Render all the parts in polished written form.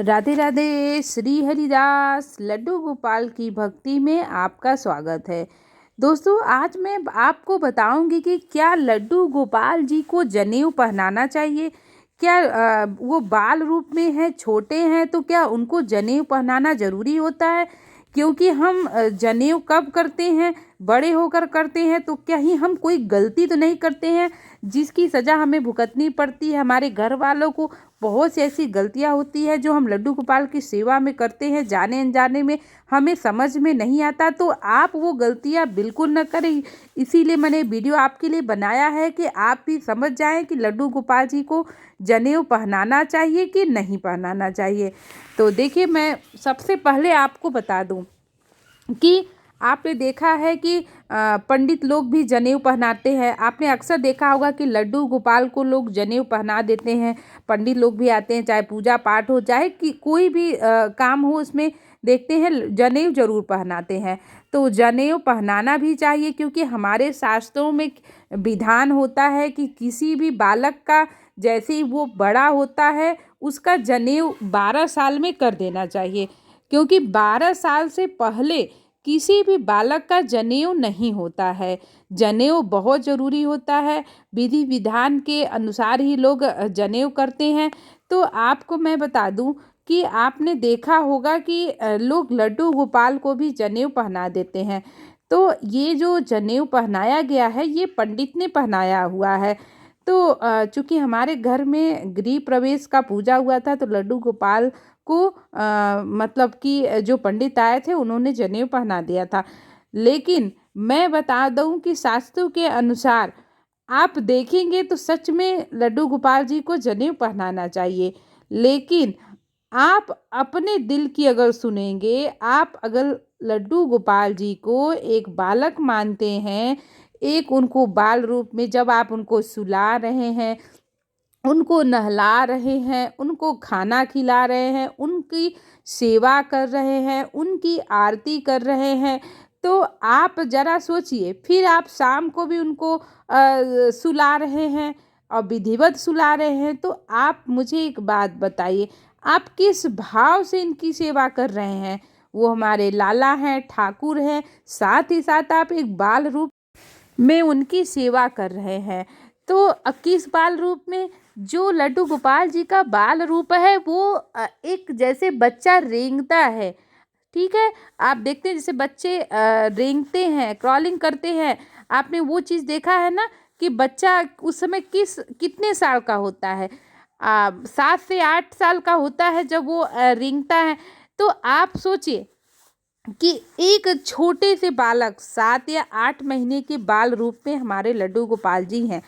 राधे राधे। श्री हरिदास लड्डू गोपाल की भक्ति में आपका स्वागत है। दोस्तों, आज मैं आपको बताऊंगी कि क्या लड्डू गोपाल जी को जनेऊ पहनाना चाहिए। क्या वो बाल रूप में है, छोटे हैं, तो क्या उनको जनेऊ पहनाना ज़रूरी होता है। क्योंकि हम जनेऊ कब करते हैं, बड़े होकर करते हैं, तो क्या ही हम कोई गलती तो नहीं करते हैं जिसकी सज़ा हमें भुगतनी पड़ती है। हमारे घर वालों को बहुत सी ऐसी गलतियां होती है जो हम लड्डू गोपाल की सेवा में करते हैं, जाने अनजाने में हमें समझ में नहीं आता। तो आप वो गलतियां बिल्कुल न करें। इसीलिए मैंने वीडियो आपके लिए बनाया है कि आप भी समझ जाएं कि लड्डू गोपाल जी को जनेऊ पहनाना चाहिए कि नहीं पहनाना चाहिए। तो देखिए, मैं सबसे पहले आपको बता दूं कि आपने देखा है कि पंडित लोग भी जनेऊ पहनाते हैं। आपने अक्सर देखा होगा कि लड्डू गोपाल को लोग जनेऊ पहना देते हैं। पंडित लोग भी आते हैं, चाहे पूजा पाठ हो, चाहे कि कोई भी काम हो, उसमें देखते हैं जनेऊ जरूर पहनाते हैं। तो जनेऊ पहनाना भी चाहिए, क्योंकि हमारे शास्त्रों में विधान होता है कि किसी भी बालक का जैसे ही वो बड़ा होता है उसका जनेऊ 12 साल में कर देना चाहिए। क्योंकि 12 साल से पहले किसी भी बालक का जनेऊ नहीं होता है। जनेऊ बहुत ज़रूरी होता है। विधि विधान के अनुसार ही लोग जनेऊ करते हैं। तो आपको मैं बता दूं कि आपने देखा होगा कि लोग लड्डू गोपाल को भी जनेऊ पहना देते हैं। तो ये जो जनेऊ पहनाया गया है, ये पंडित ने पहनाया हुआ है। तो चूँकि हमारे घर में गृह प्रवेश का पूजा हुआ था, तो लड्डू गोपाल को मतलब कि जो पंडित आए थे उन्होंने जनेऊ पहना दिया था। लेकिन मैं बता दूं कि शास्त्रों के अनुसार आप देखेंगे तो सच में लड्डू गोपाल जी को जनेऊ पहनाना चाहिए। लेकिन आप अपने दिल की अगर सुनेंगे, आप अगर लड्डू गोपाल जी को एक बालक मानते हैं, एक उनको बाल रूप में जब आप उनको सुला रहे हैं, उनको नहला रहे हैं, उनको खाना खिला रहे हैं, उनकी सेवा कर रहे हैं, उनकी आरती कर रहे हैं, तो आप ज़रा सोचिए। फिर आप शाम को भी उनको सुला रहे हैं और विधिवत सुला रहे हैं। तो आप मुझे एक बात बताइए, आप किस भाव से इनकी सेवा कर रहे हैं। वो हमारे लाला हैं, ठाकुर हैं, साथ ही साथ आप एक बाल रूप में उनकी सेवा कर रहे हैं। तो किस बाल रूप में, जो लड्डू गोपाल जी का बाल रूप है वो एक जैसे बच्चा रेंगता है, ठीक है। आप देखते हैं जैसे बच्चे रेंगते हैं, क्रॉलिंग करते हैं। आपने वो चीज़ देखा है ना कि बच्चा उस समय कितने साल का होता है। 7 से 8 साल का होता है जब वो रेंगता है। तो आप सोचिए कि एक छोटे से बालक 7 या 8 महीने के बाल रूप में हमारे लड्डू गोपाल जी हैं।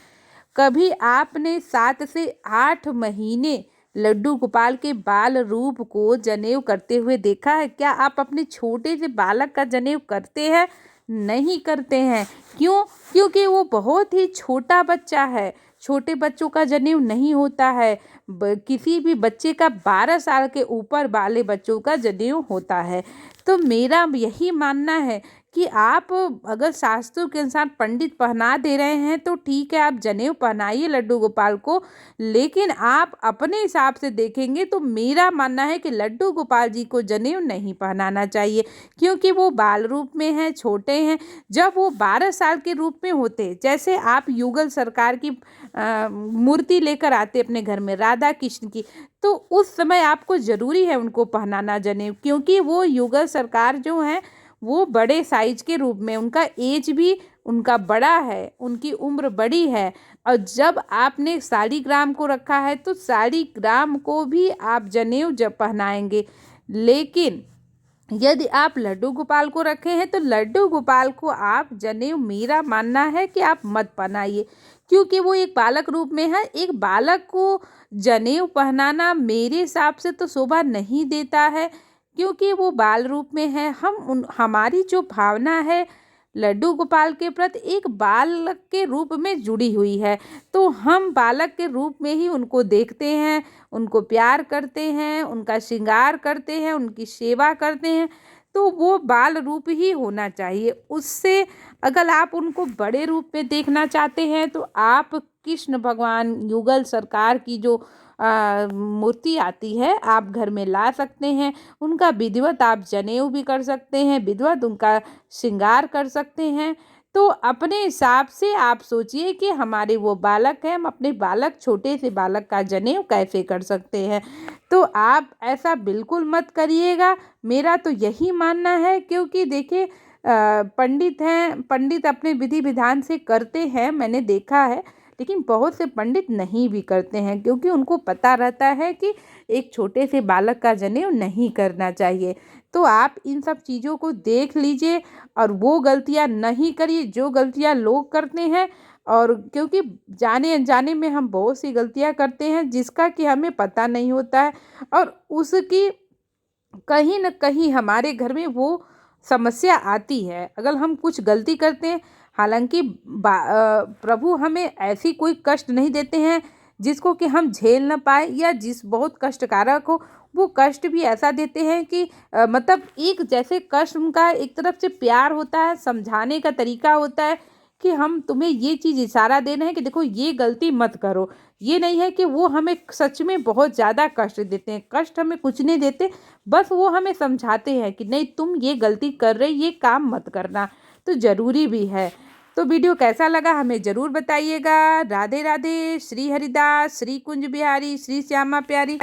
कभी आपने 7 से 8 महीने लड्डू गोपाल के बाल रूप को जनेऊ करते हुए देखा है? क्या आप अपने छोटे से बालक का जनेऊ करते हैं? नहीं करते हैं। क्यों? क्योंकि वो बहुत ही छोटा बच्चा है। छोटे बच्चों का जनेऊ नहीं होता है। किसी भी बच्चे का 12 साल के ऊपर वाले बच्चों का जनेऊ होता है। तो मेरा यही मानना है कि आप अगर शास्त्रों के अनुसार पंडित पहना दे रहे हैं तो ठीक है, आप जनेऊ पहनाइए लड्डू गोपाल को। लेकिन आप अपने हिसाब से देखेंगे तो मेरा मानना है कि लड्डू गोपाल जी को जनेऊ नहीं पहनाना चाहिए, क्योंकि वो बाल रूप में हैं, छोटे हैं। जब वो 12 साल के रूप में होते, जैसे आप युगल सरकार की मूर्ति लेकर आते अपने घर में राधा कृष्ण की, तो उस समय आपको ज़रूरी है उनको पहनाना जनेऊ, क्योंकि वो युगल सरकार जो हैं वो बड़े साइज के रूप में, उनका एज भी उनका बड़ा है, उनकी उम्र बड़ी है। और जब आपने शालिग्राम को रखा है तो शालिग्राम को भी आप जनेऊ जब पहनाएंगे। लेकिन यदि आप लड्डू गोपाल को रखे हैं तो लड्डू गोपाल को आप जनेऊ, मेरा मानना है कि आप मत पहनाइए, क्योंकि वो एक बालक रूप में है। एक बालक को जनेऊ पहनाना मेरे हिसाब से तो शोभा नहीं देता है, क्योंकि वो बाल रूप में है। हमारी जो भावना है लड्डू गोपाल के प्रति एक बालक के रूप में जुड़ी हुई है। तो हम बालक के रूप में ही उनको देखते हैं, उनको प्यार करते हैं, उनका श्रृंगार करते हैं, उनकी सेवा करते हैं। तो वो बाल रूप ही होना चाहिए। उससे अगर आप उनको बड़े रूप में देखना चाहते हैं तो आप कृष्ण भगवान युगल सरकार की जो मूर्ति आती है, आप घर में ला सकते हैं। उनका विधिवत आप जनेऊ भी कर सकते हैं, विधिवत उनका श्रृंगार कर सकते हैं। तो अपने हिसाब से आप सोचिए कि हमारे वो बालक हैं, हम अपने बालक छोटे से बालक का जनेऊ कैसे कर सकते हैं। तो आप ऐसा बिल्कुल मत करिएगा, मेरा तो यही मानना है। क्योंकि देखिए पंडित हैं, पंडित अपने विधि विधान से करते हैं, मैंने देखा है। लेकिन बहुत से पंडित नहीं भी करते हैं, क्योंकि उनको पता रहता है कि एक छोटे से बालक का जनेऊ नहीं करना चाहिए। तो आप इन सब चीज़ों को देख लीजिए और वो गलतियां नहीं करिए जो गलतियां लोग करते हैं। और क्योंकि जाने अनजाने में हम बहुत सी गलतियां करते हैं जिसका कि हमें पता नहीं होता है, और उसकी कहीं न कहीं हमारे घर में वो समस्या आती है अगर हम कुछ गलती करते हैं। हालांकि प्रभु हमें ऐसी कोई कष्ट नहीं देते हैं जिसको कि हम झेल ना पाए, या जिस बहुत कष्टकारक हो। वो कष्ट भी ऐसा देते हैं कि मतलब एक जैसे कष्ट उनका एक तरफ से प्यार होता है, समझाने का तरीका होता है कि हम तुम्हें ये चीज़ इशारा देना है कि देखो ये गलती मत करो। ये नहीं है कि वो हमें सच में बहुत ज़्यादा कष्ट देते हैं, कष्ट हमें कुछ नहीं देते, बस वो हमें समझाते हैं कि नहीं तुम ये गलती कर रहे, ये काम मत करना। तो ज़रूरी भी है। तो वीडियो कैसा लगा हमें ज़रूर बताइएगा। राधे राधे। श्री हरिदास, श्री कुंज बिहारी, श्री श्यामा प्यारी।